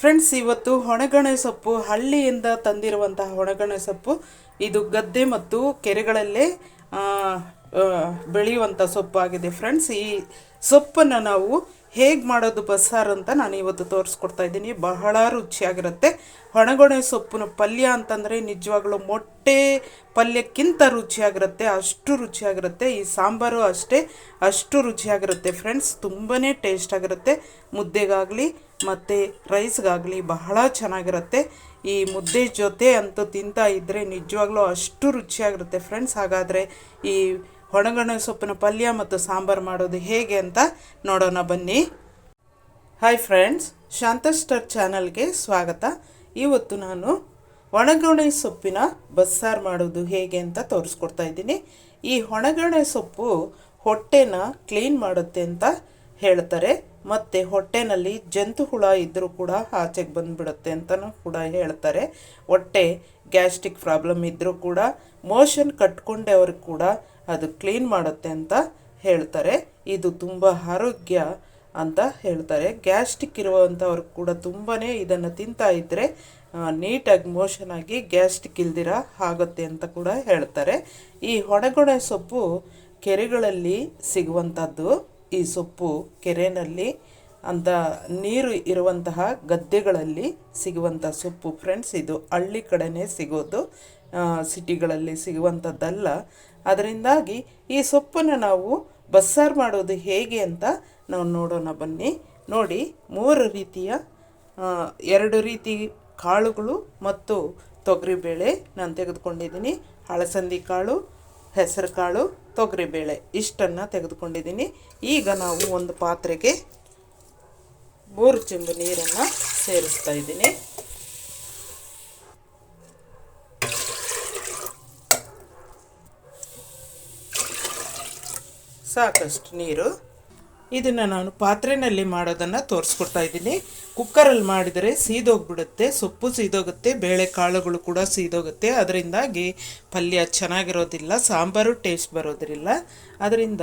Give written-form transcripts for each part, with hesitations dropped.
Friends, ಇವತ್ತು ಹೊಣೆಗಣೆ ಸೊಪ್ಪು ಹಳ್ಳಿಯಿಂದ ತಂದಿರುವಂತಹ ಹೊಣೆಗಣೆ ಸೊಪ್ಪು. ಇದು ಗದ್ದೆ ಮತ್ತು ಕೆರೆಗಳಲ್ಲೇ ಬೆಳೆಯುವಂಥ ಸೊಪ್ಪಾಗಿದೆ ಫ್ರೆಂಡ್ಸ್. ಈ ಸೊಪ್ಪನ್ನು ನಾವು ಹೇಗೆ ಮಾಡೋದು ಬಸ್ಸಾರು ಅಂತ ನಾನು ಇವತ್ತು ತೋರಿಸ್ಕೊಡ್ತಾ ಇದ್ದೀನಿ. ಬಹಳ ರುಚಿಯಾಗಿರುತ್ತೆ. ಹೊಣೆಗೊನೆ ಸೊಪ್ಪಿನ ಪಲ್ಯ ಅಂತಂದರೆ ನಿಜವಾಗ್ಲೂ ಮೊಟ್ಟೆ ಪಲ್ಯಕ್ಕಿಂತ ರುಚಿಯಾಗಿರುತ್ತೆ, ಅಷ್ಟು ರುಚಿಯಾಗಿರುತ್ತೆ. ಈ ಸಾಂಬಾರು ಅಷ್ಟು ರುಚಿಯಾಗಿರುತ್ತೆ ಫ್ರೆಂಡ್ಸ್. ತುಂಬಾ ಟೇಸ್ಟ್ ಆಗಿರುತ್ತೆ. ಮುದ್ದೆಗಾಗಲಿ ಮತ್ತು ರೈಸ್ಗಾಗಲಿ ಬಹಳ ಚೆನ್ನಾಗಿರುತ್ತೆ. ಈ ಮುದ್ದೆ ಜೊತೆ ಅಂತೂ ತಿಂತಾ ಇದ್ದರೆ ನಿಜವಾಗ್ಲೂ ಅಷ್ಟು ರುಚಿಯಾಗಿರುತ್ತೆ ಫ್ರೆಂಡ್ಸ್. ಹಾಗಾದರೆ ಈ ಹೊಣೆಗಣೆ ಸೊಪ್ಪಿನ ಪಲ್ಯ ಮತ್ತು ಸಾಂಬಾರು ಮಾಡೋದು ಹೇಗೆ ಅಂತ ನೋಡೋಣ ಬನ್ನಿ. ಹಾಯ್ ಫ್ರೆಂಡ್ಸ್, ಶಾಂತ ಸ್ಟಾರ್ ಚಾನಲ್ಗೆ ಸ್ವಾಗತ. ಇವತ್ತು ನಾನು ಹೊಣೆಗಣೆ ಸೊಪ್ಪಿನ ಬಸ್ಸಾರು ಮಾಡೋದು ಹೇಗೆ ಅಂತ ತೋರಿಸ್ಕೊಡ್ತಾ ಇದ್ದೀನಿ. ಈ ಹೊಣೆಗಣೆ ಸೊಪ್ಪು ಹೊಟ್ಟೆನ ಕ್ಲೀನ್ ಮಾಡುತ್ತೆ ಅಂತ ಹೇಳ್ತಾರೆ, ಮತ್ತು ಹೊಟ್ಟೆನಲ್ಲಿ ಜಂತು ಹುಳ ಇದ್ದರೂ ಕೂಡ ಆಚೆಗೆ ಬಂದುಬಿಡುತ್ತೆ ಅಂತಲೂ ಕೂಡ ಹೇಳ್ತಾರೆ. ಹೊಟ್ಟೆ ಗ್ಯಾಸ್ಟ್ರಿಕ್ ಪ್ರಾಬ್ಲಮ್ ಇದ್ದರೂ ಕೂಡ ಮೋಷನ್ ಕಟ್ಕೊಂಡೆ ಅವ್ರಿಗೆ ಕೂಡ ಅದು ಕ್ಲೀನ್ ಮಾಡುತ್ತೆ ಅಂತ ಹೇಳ್ತಾರೆ. ಇದು ತುಂಬ ಆರೋಗ್ಯ ಅಂತ ಹೇಳ್ತಾರೆ. ಗ್ಯಾಸ್ಟ್ರಿಕ್ ಇರುವಂಥವ್ರಿಗೆ ಕೂಡ ತುಂಬಾ ಇದನ್ನು ತಿಂತಾ ಇದ್ದರೆ ನೀಟಾಗಿ ಮೋಷನ್ ಆಗಿ ಗ್ಯಾಸ್ಟ್ರಿಕ್ ಇಲ್ದಿರ ಆಗುತ್ತೆ ಅಂತ ಕೂಡ ಹೇಳ್ತಾರೆ. ಈ ಹೊಣೆಗೊನೆ ಸೊಪ್ಪು ಕೆರೆಗಳಲ್ಲಿ ಸಿಗುವಂಥದ್ದು. ಈ ಸೊಪ್ಪು ಕೆರೆಯಲ್ಲಿ ಅಂತ ನೀರು ಇರುವಂತಹ ಗದ್ದೆಗಳಲ್ಲಿ ಸಿಗುವಂಥ ಸೊಪ್ಪು ಫ್ರೆಂಡ್ಸ್. ಇದು ಹಳ್ಳಿ ಕಡೆನೇ ಸಿಗೋದು, ಸಿಟಿಗಳಲ್ಲಿ ಸಿಗುವಂಥದ್ದಲ್ಲ. ಅದರಿಂದಾಗಿ ಈ ಸೊಪ್ಪನ್ನು ನಾವು ಬಸ್ಸಾರು ಮಾಡೋದು ಹೇಗೆ ಅಂತ ನಾವು ನೋಡೋಣ ಬನ್ನಿ. ನೋಡಿ, 2 ರೀತಿ ಕಾಳುಗಳು ಮತ್ತು ತೊಗರಿಬೇಳೆ ನಾನು ತೆಗೆದುಕೊಂಡಿದ್ದೀನಿ. ಅಲಸಂದಿ ಕಾಳು, ಹೆಸರು ಕಾಳು, ತೊಗರಿಬೇಳೆ ಇಷ್ಟನ್ನು ತೆಗೆದುಕೊಂಡಿದ್ದೀನಿ. ಈಗ ನಾವು ಒಂದು ಪಾತ್ರೆಗೆ 3 ಚೆಂಬು ನೀರನ್ನು ಸೇರಿಸ್ತಾ ಇದ್ದೀನಿ. ಸಾಕಷ್ಟು ನೀರು. ಇದನ್ನು ನಾನು ಪಾತ್ರೆಯಲ್ಲಿ ಮಾಡೋದನ್ನು ತೋರಿಸ್ಕೊಡ್ತಾ ಇದ್ದೀನಿ. ಕುಕ್ಕರಲ್ಲಿ ಮಾಡಿದರೆ ಸೀದೋಗ್ಬಿಡುತ್ತೆ, ಸೊಪ್ಪು ಸೀದೋಗುತ್ತೆ, ಬೇಳೆ ಕಾಳುಗಳು ಕೂಡ ಸೀದೋಗುತ್ತೆ. ಅದರಿಂದಾಗಿ ಪಲ್ಯ ಚೆನ್ನಾಗಿರೋದಿಲ್ಲ, ಸಾಂಬಾರು ಟೇಸ್ಟ್ ಬರೋದಿಲ್ಲ. ಅದರಿಂದ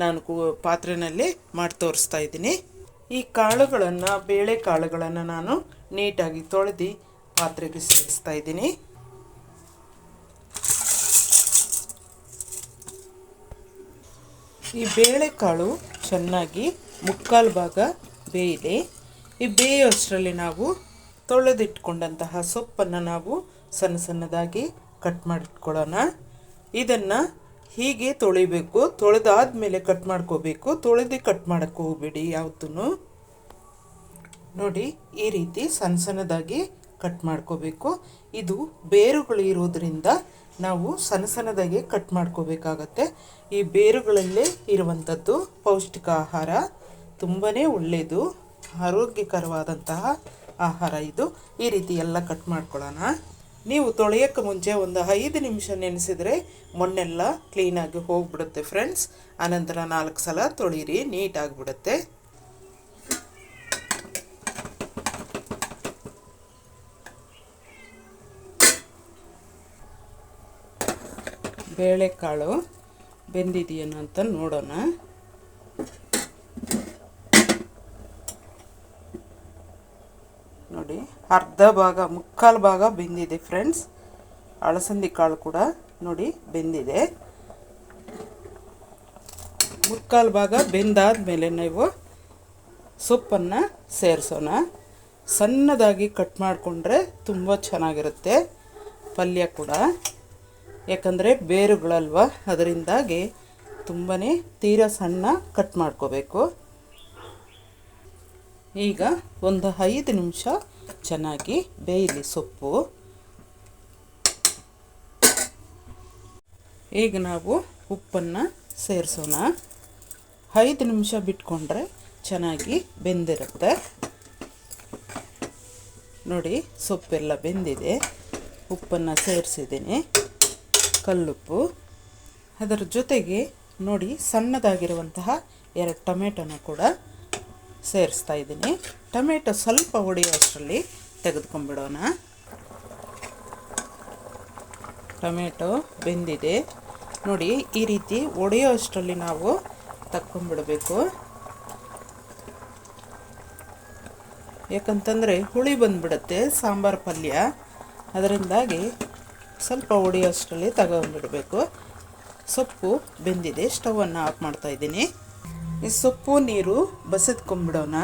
ನಾನು ಪಾತ್ರೆಯಲ್ಲಿ ಮಾಡಿ ತೋರಿಸ್ತಾ ಇದ್ದೀನಿ. ಈ ಕಾಳುಗಳನ್ನು, ಬೇಳೆ ಕಾಳುಗಳನ್ನು ನಾನು ನೀಟಾಗಿ ತೊಳೆದು ಪಾತ್ರೆಗೆ ಸೇರಿಸ್ತಾ ಇದ್ದೀನಿ. ಈ ಬೇಳೆಕಾಳು ಚೆನ್ನಾಗಿ 3/4 ಭಾಗ ಬೇಯಲಿ. ಈ ಬೇಯೋಷ್ಟರಲ್ಲಿ ನಾವು ತೊಳೆದಿಟ್ಕೊಂಡಂತಹ ಸೊಪ್ಪನ್ನು ನಾವು ಸಣ್ಣ ಸಣ್ಣದಾಗಿ ಕಟ್ ಮಾಡಿಟ್ಕೊಳ್ಳೋಣ. ಇದನ್ನು ಹೀಗೆ ತೊಳಿಬೇಕು, ತೊಳೆದಾದ್ಮೇಲೆ ಕಟ್ ಮಾಡ್ಕೋಬೇಕು. ತೊಳೆದು ಕಟ್ ಮಾಡೋಕ್ಕೆ ಹೋಗಬೇಡಿ ಯಾವತ್ತೂ. ನೋಡಿ, ಈ ರೀತಿ ಸಣ್ಣ ಸಣ್ಣದಾಗಿ ಕಟ್ ಮಾಡ್ಕೋಬೇಕು. ಇದು ಬೇರುಗಳು ಇರೋದ್ರಿಂದ ನಾವು ಸಣ್ಣ ಸಣ್ಣದಾಗಿ ಕಟ್ ಮಾಡ್ಕೋಬೇಕಾಗತ್ತೆ. ಈ ಬೇರುಗಳಲ್ಲೇ ಇರುವಂಥದ್ದು ಪೌಷ್ಟಿಕ ಆಹಾರ, ತುಂಬಾ ಒಳ್ಳೆಯದು, ಆರೋಗ್ಯಕರವಾದಂತಹ ಆಹಾರ ಇದು. ಈ ರೀತಿ ಎಲ್ಲ ಕಟ್ ಮಾಡ್ಕೊಳ್ಳೋಣ. ನೀವು ತೊಳೆಯೋಕ್ಕೆ ಮುಂಚೆ ಒಂದು 5 ನಿಮಿಷ ನೆನೆಸಿದರೆ ಮಣ್ಣೆಲ್ಲ ಕ್ಲೀನಾಗಿ ಹೋಗಿಬಿಡುತ್ತೆ ಫ್ರೆಂಡ್ಸ್. ಆನಂತರ 4 ಸಲ ತೊಳೀರಿ, ನೀಟಾಗಿಬಿಡುತ್ತೆ. ಬೇಳೆಕಾಳು ಬೆಂದಿದೆಯೇನೋ ಅಂತ ನೋಡೋಣ. ನೋಡಿ, 3/4 ಭಾಗ ಬೆಂದಿದೆ ಫ್ರೆಂಡ್ಸ್. ಅಲಸಂದಿ ಕಾಳು ಕೂಡ ನೋಡಿ ಬೆಂದಿದೆ. 3/4 ಭಾಗ ಬೆಂದಾದ್ಮೇಲೆ ನಾವು ಸೊಪ್ಪನ್ನು ಸೇರಿಸೋಣ. ಸಣ್ಣದಾಗಿ ಕಟ್ ಮಾಡಿಕೊಂಡ್ರೆ ತುಂಬ ಚೆನ್ನಾಗಿರುತ್ತೆ ಪಲ್ಯ ಕೂಡ, ಯಾಕಂದರೆ ಬೇರುಗಳಲ್ವ, ಅದರಿಂದಾಗಿ ತುಂಬಾ ತೀರಾ ಸಣ್ಣ ಕಟ್ ಮಾಡ್ಕೋಬೇಕು. ಈಗ ಒಂದು 5 ನಿಮಿಷ ಚೆನ್ನಾಗಿ ಬೇಯಲಿ ಸೊಪ್ಪು. ಈಗ ನಾವು ಉಪ್ಪನ್ನು ಸೇರಿಸೋಣ. 5 ನಿಮಿಷ ಬಿಟ್ಕೊಂಡ್ರೆ ಚೆನ್ನಾಗಿ ಬೆಂದಿರುತ್ತೆ. ನೋಡಿ, ಸೊಪ್ಪೆಲ್ಲ ಬೆಂದಿದೆ. ಉಪ್ಪನ್ನು ಸೇರಿಸಿದ್ದೀನಿ, ಕಲ್ಲುಪ್ಪು. ಅದರ ಜೊತೆಗೆ ನೋಡಿ, ಸಣ್ಣದಾಗಿರುವಂತಹ 2 ಟೊಮೆಟೊನ ಕೂಡ ಸೇರಿಸ್ತಾ ಇದ್ದೀನಿ. ಟೊಮೆಟೊ ಸ್ವಲ್ಪ ಒಡೆಯೋಷ್ಟರಲ್ಲಿ ತೆಗೆದುಕೊಂಡ್ಬಿಡೋಣ. ಟೊಮೆಟೊ ಬೆಂದಿದೆ ನೋಡಿ. ಈ ರೀತಿ ಒಡೆಯೋ ಅಷ್ಟರಲ್ಲಿ ನಾವು ತಕ್ಕೊಂಡ್ಬಿಡಬೇಕು. ಯಾಕಂತಂದರೆ ಹುಳಿ ಬಂದುಬಿಡುತ್ತೆ ಸಾಂಬಾರು ಪಲ್ಯ, ಅದರಿಂದಾಗಿ ಸ್ವಲ್ಪ ಹೊಡಿಯೋಷ್ಟರಲ್ಲಿ ತಗೊಂಡ್ಬಿಡಬೇಕು. ಸೊಪ್ಪು ಬೆಂದಿದೆ, ಸ್ಟವನ್ನು ಆಫ್ ಮಾಡ್ತಾಯಿದ್ದೀನಿ. ಈ ಸೊಪ್ಪು ನೀರು ಬಸಿದ್ಕೊಂಬಿಡೋಣ.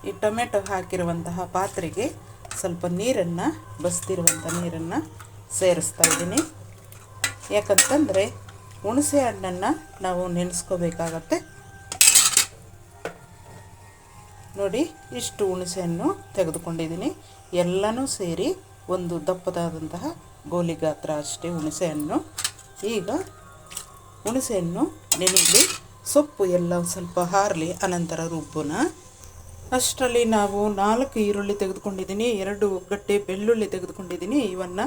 ಈ ಟೊಮೆಟೊ ಹಾಕಿರುವಂತಹ ಪಾತ್ರೆಗೆ ಸ್ವಲ್ಪ ನೀರನ್ನು, ಬಸ್ತಿರುವಂಥ ನೀರನ್ನು ಸೇರಿಸ್ತಾ ಇದ್ದೀನಿ. ಯಾಕಂತಂದರೆ ಹುಣಸೆ ಹಣ್ಣನ್ನು ನಾವು ನೆನೆಸ್ಕೋಬೇಕಾಗತ್ತೆ. ನೋಡಿ, ಇಷ್ಟು ಹುಣಸೆ ಹಣ್ಣು ತೆಗೆದುಕೊಂಡಿದ್ದೀನಿ. ಎಲ್ಲನೂ ಸೇರಿ ಒಂದು ದಪ್ಪದಾದಂತಹ ಗೋಲಿ ಗಾತ್ರ ಅಷ್ಟೇ ಹುಣಸೆ ಹಣ್ಣು. ಈಗ ಹುಣಸೆ ಹಣ್ಣು ನೆನೆಯಲಿ, ಸೊಪ್ಪು ಎಲ್ಲ ಸ್ವಲ್ಪ ಹಾರಲಿ, ಅನಂತರ ರುಬ್ಬೋಣ. ಅಷ್ಟರಲ್ಲಿ ನಾವು 4 ಈರುಳ್ಳಿ ತೆಗೆದುಕೊಂಡಿದ್ದೀನಿ, 2 ಗಡ್ಡೆ ಬೆಳ್ಳುಳ್ಳಿ ತೆಗೆದುಕೊಂಡಿದ್ದೀನಿ. ಇವನ್ನು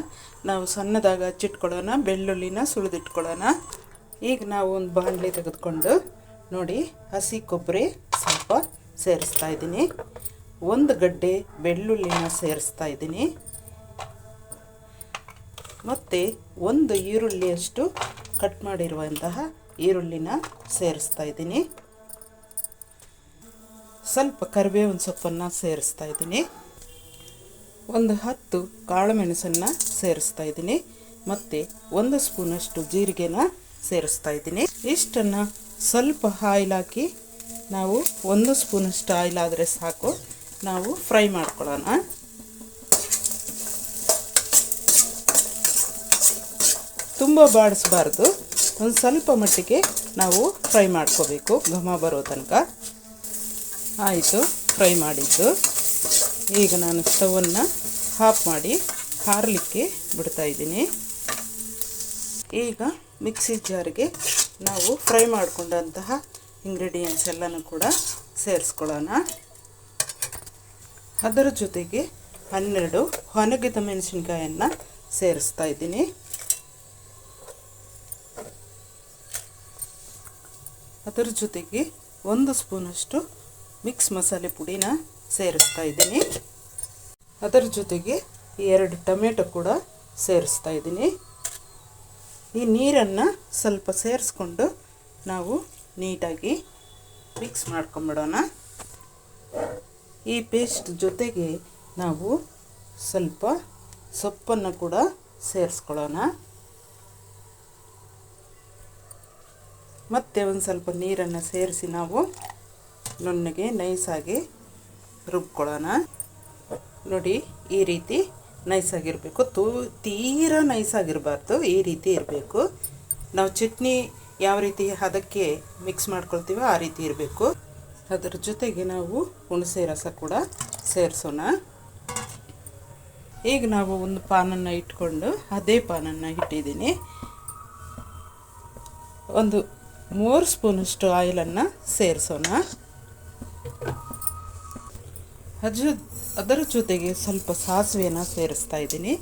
ನಾವು ಸಣ್ಣದಾಗಿ ಹಚ್ಚಿಟ್ಕೊಳ್ಳೋಣ, ಬೆಳ್ಳುಳ್ಳಿನ ಸುಳಿದಿಟ್ಕೊಳ್ಳೋಣ. ಈಗ ನಾವು ಒಂದು ಬಾಣಲೆ ತೆಗೆದುಕೊಂಡು ನೋಡಿ, ಹಸಿ ಕೊಬ್ಬರಿ ಸ್ವಲ್ಪ ಸೇರಿಸ್ತಾ ಇದ್ದೀನಿ, 1 ಗಡ್ಡೆ ಬೆಳ್ಳುಳ್ಳಿನ ಸೇರಿಸ್ತಾ ಇದ್ದೀನಿ, ಮತ್ತು 1 ಈರುಳ್ಳಿಯಷ್ಟು ಕಟ್ ಮಾಡಿರುವಂತಹ ಈರುಳ್ಳಿನ ಸೇರಿಸ್ತಾ ಇದ್ದೀನಿ. ಸ್ವಲ್ಪ ಕರಿಬೇವಿನ ಸೊಪ್ಪನ್ನು ಸೇರಿಸ್ತಾ ಇದ್ದೀನಿ, 10 ಕಾಳುಮೆಣಸನ್ನು ಸೇರಿಸ್ತಾ ಇದ್ದೀನಿ, ಮತ್ತು 1 ಸ್ಪೂನಷ್ಟು ಜೀರಿಗೆನ ಸೇರಿಸ್ತಾ ಇದ್ದೀನಿ. ಇಷ್ಟನ್ನು ಸ್ವಲ್ಪ ಆಯಿಲ್ ಹಾಕಿ, ನಾವು 1 ಸ್ಪೂನಷ್ಟು ಆಯಿಲ್ ಆದರೆ ಸಾಕು, ನಾವು ಫ್ರೈ ಮಾಡ್ಕೊಳ್ಳೋಣ. ತುಂಬ ಬಾಡಿಸಬಾರ್ದು, ಒಂದು ಸ್ವಲ್ಪ ಮಟ್ಟಿಗೆ ನಾವು ಫ್ರೈ ಮಾಡ್ಕೋಬೇಕು, ಘಮ ಬರೋ ತನಕ. ಆಯಿತು, ಫ್ರೈ ಮಾಡಿದ್ದು. ಈಗ ನಾನು ಸ್ಟವನ್ನು ಆಫ್ ಮಾಡಿ ಹಾರಲಿಕ್ಕೆ ಬಿಡ್ತಾಯಿದ್ದೀನಿ. ಈಗ ಮಿಕ್ಸಿ ಜಾರಿಗೆ ನಾವು ಫ್ರೈ ಮಾಡಿಕೊಂಡಂತಹ ಇಂಗ್ರೀಡಿಯೆಂಟ್ಸ್ ಎಲ್ಲನೂ ಕೂಡ ಸೇರಿಸ್ಕೊಳ್ಳೋಣ. ಅದರ ಜೊತೆಗೆ 12 ಒಣಗಿದ ಮೆಣಸಿನ್ಕಾಯನ್ನು ಸೇರಿಸ್ತಾ ಇದ್ದೀನಿ. ಅದರ ಜೊತೆಗೆ 1 ಸ್ಪೂನಷ್ಟು ಮಿಕ್ಸ್ ಮಸಾಲೆ ಪುಡಿನ ಸೇರಿಸ್ತಾ ಇದ್ದೀನಿ. ಅದರ ಜೊತೆಗೆ 2 ಟೊಮೆಟೊ ಕೂಡ ಸೇರಿಸ್ತಾ ಇದ್ದೀನಿ. ಈ ನೀರನ್ನು ಸ್ವಲ್ಪ ಸೇರಿಸ್ಕೊಂಡು ನಾವು ನೀಟಾಗಿ ಮಿಕ್ಸ್ ಮಾಡ್ಕೊಂಬಿಡೋಣ. ಈ ಪೇಸ್ಟ್ ಜೊತೆಗೆ ನಾವು ಸ್ವಲ್ಪ ಸೊಪ್ಪನ್ನು ಕೂಡ ಸೇರಿಸ್ಕೊಳ್ಳೋಣ. ಮತ್ತು ಒಂದು ಸ್ವಲ್ಪ ನೀರನ್ನು ಸೇರಿಸಿ ನಾವು ನುಣ್ಣಗೆ ನೈಸಾಗಿ ರುಬ್ಕೊಳ್ಳೋಣ. ನೋಡಿ, ಈ ರೀತಿ ನೈಸಾಗಿರಬೇಕು, ತೀರಾ ನೈಸಾಗಿರಬಾರ್ದು, ಈ ರೀತಿ ಇರಬೇಕು. ನಾವು ಚಟ್ನಿ ಯಾವ ರೀತಿ ಅದಕ್ಕೆ ಮಿಕ್ಸ್ ಮಾಡ್ಕೊಳ್ತೀವೋ ಆ ರೀತಿ ಇರಬೇಕು. ಅದರ ಜೊತೆಗೆ ನಾವು ಹುಣಸೆ ರಸ ಕೂಡ ಸೇರಿಸೋಣ. ಈಗ ನಾವು ಒಂದು ಪಾನನ್ನು ಇಟ್ಕೊಂಡು, ಅದೇ ಪಾನನ್ನು ಇಟ್ಟಿದ್ದೀನಿ, ಒಂದು 3 ಸ್ಪೂನಷ್ಟು ಆಯಿಲನ್ನು ಸೇರಿಸೋಣ. ಅದರ ಜೊತೆಗೆ ಸ್ವಲ್ಪ ಸಾಸಿವೆನ ಸೇರಿಸ್ತಾ ಇದ್ದೀನಿ.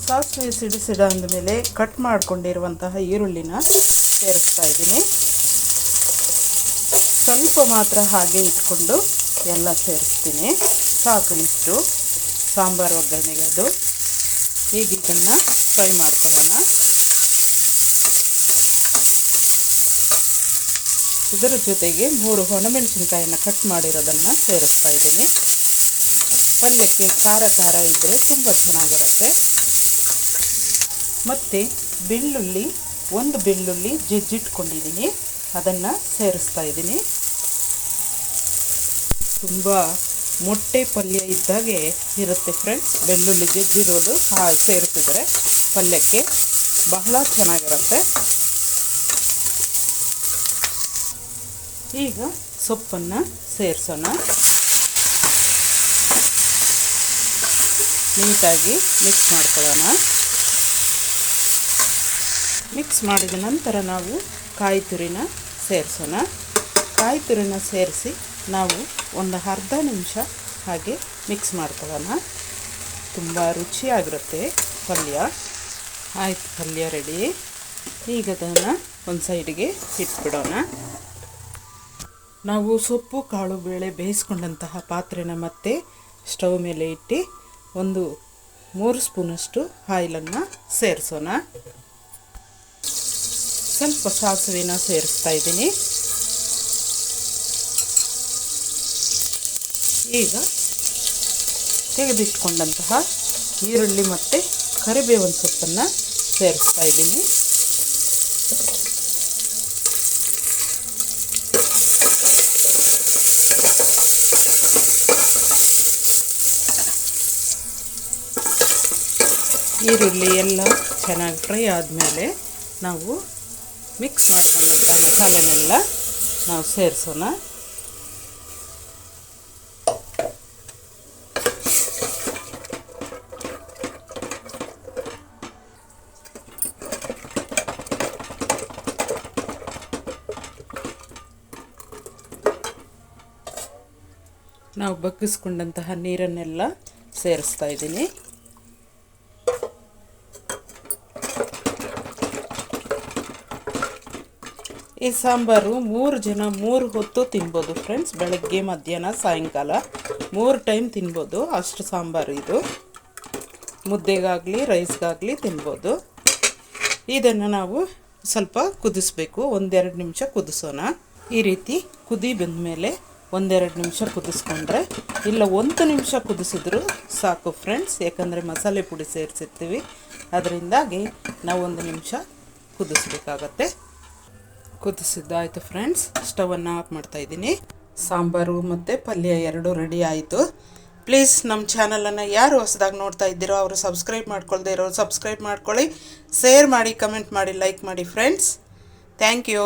ಸಾಸಿವೆ ಸಿಡಿಸಿಡ ಅಂದಮೇಲೆ ಕಟ್ ಮಾಡಿಕೊಂಡಿರುವಂತಹ ಈರುಳ್ಳಿನ ಸೇರಿಸ್ತಾ ಇದ್ದೀನಿ. ಸ್ವಲ್ಪ ಮಾತ್ರ ಹಾಗೆ ಇಟ್ಕೊಂಡು ಎಲ್ಲ ಸೇರಿಸ್ತೀನಿ, ಸಾಕು ಇಷ್ಟು ಸಾಂಬಾರು ಒಗ್ಗರಣೆಗೆ ಅದು. ಈಗ ಇದನ್ನು ಫ್ರೈ ಮಾಡ್ಕೊಳ್ಳೋಣ. ಇದರ ಜೊತೆಗೆ 3 ಒಣಮೆಣಸಿನ್ಕಾಯನ್ನು ಕಟ್ ಮಾಡಿರೋದನ್ನು ಸೇರಿಸ್ತಾ ಇದ್ದೀನಿ. ಪಲ್ಯಕ್ಕೆ ಖಾರ ಇದ್ದರೆ ತುಂಬ ಚೆನ್ನಾಗಿರುತ್ತೆ. ಮತ್ತು ಬೆಳ್ಳುಳ್ಳಿ, 1 ಬೆಳ್ಳುಳ್ಳಿ ಜಜ್ಜಿಟ್ಕೊಂಡಿದ್ದೀನಿ, ಅದನ್ನು ಸೇರಿಸ್ತಾ ಇದ್ದೀನಿ. ತುಂಬ ಮೊಟ್ಟೆ ಪಲ್ಯ ಇದ್ದಾಗೆ ಇರುತ್ತೆ ಫ್ರೆಂಡ್ಸ್, ಬೆಳ್ಳುಳ್ಳಿ ಜಜ್ಜಿರೋದು ಸೇರಿಸಿದ್ರೆ ಪಲ್ಯಕ್ಕೆ ಬಹಳ ಚೆನ್ನಾಗಿರುತ್ತೆ. ಈಗ ಸೊಪ್ಪನ್ನು ಸೇರಿಸೋಣ. ನೀಟಾಗಿ ಮಿಕ್ಸ್ ಮಾಡ್ಕೊಳ್ಳೋಣ. ಮಿಕ್ಸ್ ಮಾಡಿದ ನಂತರ ನಾವು ಕಾಯಿ ತುರಿನ ಸೇರಿಸೋಣ. ಕಾಯಿ ತುರಿನ ಸೇರಿಸಿ ನಾವು ಒಂದು ಅರ್ಧ ನಿಮಿಷ ಹಾಗೆ ಮಿಕ್ಸ್ ಮಾಡ್ಕೊಳ್ಳೋಣ. ತುಂಬ ರುಚಿಯಾಗಿರುತ್ತೆ ಪಲ್ಯ. ಆಯಿತು, ಪಲ್ಯ ರೆಡಿ. ಈಗ ಅದನ್ನು ಒಂದು ಸೈಡಿಗೆ ಇಟ್ಬಿಡೋಣ. ನಾವು ಸೊಪ್ಪು ಕಾಳು ಬೇಳೆ ಬೇಯಿಸ್ಕೊಂಡಂತಹ ಪಾತ್ರೆನ ಮತ್ತೆ ಸ್ಟವ್ ಮೇಲೆ ಇಟ್ಟು ಒಂದು 3 ಸ್ಪೂನಷ್ಟು ಆಯಿಲನ್ನು ಸೇರಿಸೋಣ. ಸ್ವಲ್ಪ ಸಾಸಿವೆನ ಸೇರಿಸ್ತಾ ಇದ್ದೀನಿ. ಈಗ ತೆಗೆದಿಟ್ಕೊಂಡಂತಹ ಈರುಳ್ಳಿ ಮತ್ತು ಕರಿಬೇವಿನ ಸೊಪ್ಪನ್ನು ಸೇರಿಸ್ತಾ ಇದ್ದೀನಿ. ಈರುಳ್ಳಿ ಎಲ್ಲ ಚೆನ್ನಾಗಿ ಫ್ರೈ ಆದಮೇಲೆ ನಾವು ಮಿಕ್ಸ್ ಮಾಡ್ಕೊಂಡಂಥ ಮಸಾಲೆನೆಲ್ಲ ನಾವು ಸೇರಿಸೋಣ. ನಾವು ಬಗ್ಗಿಸ್ಕೊಂಡಂತಹ ನೀರನ್ನೆಲ್ಲ ಸೇರಿಸ್ತಾ ಇದ್ದೀನಿ. ಈ ಸಾಂಬಾರು 3 ಜನ 3 ಹೊತ್ತು ತಿನ್ಬೋದು ಫ್ರೆಂಡ್ಸ್. ಬೆಳಗ್ಗೆ, ಮಧ್ಯಾಹ್ನ, ಸಾಯಂಕಾಲ 3 ಟೈಮ್ ತಿನ್ಬೋದು. ಅಷ್ಟು ಸಾಂಬಾರು ಇದು. ಮುದ್ದೆಗಾಗಲಿ ರೈಸ್ಗಾಗಲಿ ತಿನ್ಬೋದು. ಇದನ್ನು ನಾವು ಸ್ವಲ್ಪ ಕುದಿಸ್ಬೇಕು. 1-2 ನಿಮಿಷ ಕುದಿಸೋಣ. ಈ ರೀತಿ ಕುದಿ ಬಂದಮೇಲೆ 1-2 ನಿಮಿಷ ಕುದಿಸ್ಕೊಂಡ್ರೆ, ಇಲ್ಲ 1 ನಿಮಿಷ ಕುದಿಸಿದ್ರು ಸಾಕು ಫ್ರೆಂಡ್ಸ್. ಯಾಕಂದರೆ ಮಸಾಲೆ ಪುಡಿ ಸೇರಿಸಿರ್ತೀವಿ, ಅದರಿಂದಾಗಿ ನಾವು 1 ನಿಮಿಷ ಕುದಿಸ್ಬೇಕಾಗತ್ತೆ. ಕುದಿಸಿದ್ದಾಯಿತು ಫ್ರೆಂಡ್ಸ್. ಸ್ಟವನ್ನು ಆಫ್ ಮಾಡ್ತಾಯಿದ್ದೀನಿ. ಸಾಂಬಾರು ಮತ್ತು ಪಲ್ಯ ಎರಡೂ ರೆಡಿ ಆಯಿತು. ಪ್ಲೀಸ್ ನಮ್ಮ ಚಾನಲನ್ನು ಯಾರು ಹೊಸದಾಗಿ ನೋಡ್ತಾ ಇದ್ದೀರೋ ಅವರು ಸಬ್ಸ್ಕ್ರೈಬ್ ಮಾಡ್ಕೊಳ್ದೇ ಇರೋರು ಸಬ್ಸ್ಕ್ರೈಬ್ ಮಾಡ್ಕೊಳ್ಳಿ, ಶೇರ್ ಮಾಡಿ, ಕಮೆಂಟ್ ಮಾಡಿ, ಲೈಕ್ ಮಾಡಿ ಫ್ರೆಂಡ್ಸ್. Thank you.